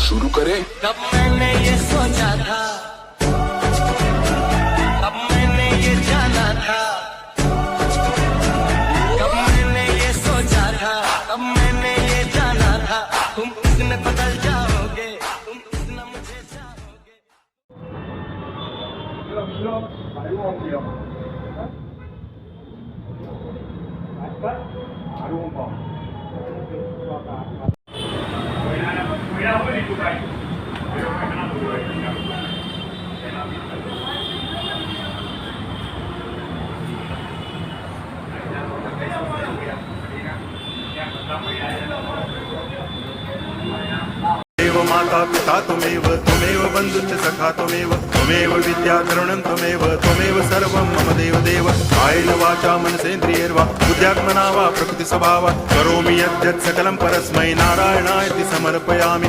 शुरू करें। कब मैंने ये सोचा था, कब मैंने ये जाना था, कब मैंने ये सोचा था, कब मैंने ये जाना था, तुम उसने बदल जाओगे, तुम उसने मुझे चाहोगे। देव माता पिता त्वमेव त्वमेव बन्धुश्च सखा त्वमेव त्वमेव विद्या तरुणं त्वमेव सर्वं मम देव कायेन वाचा मनसेन्द्रियैर्वा बुद्ध्यात्मना वा प्रकृतिस्वभावात् करोमि यद्यत् सकलं परस्मै नारायणायति समर्पयामि।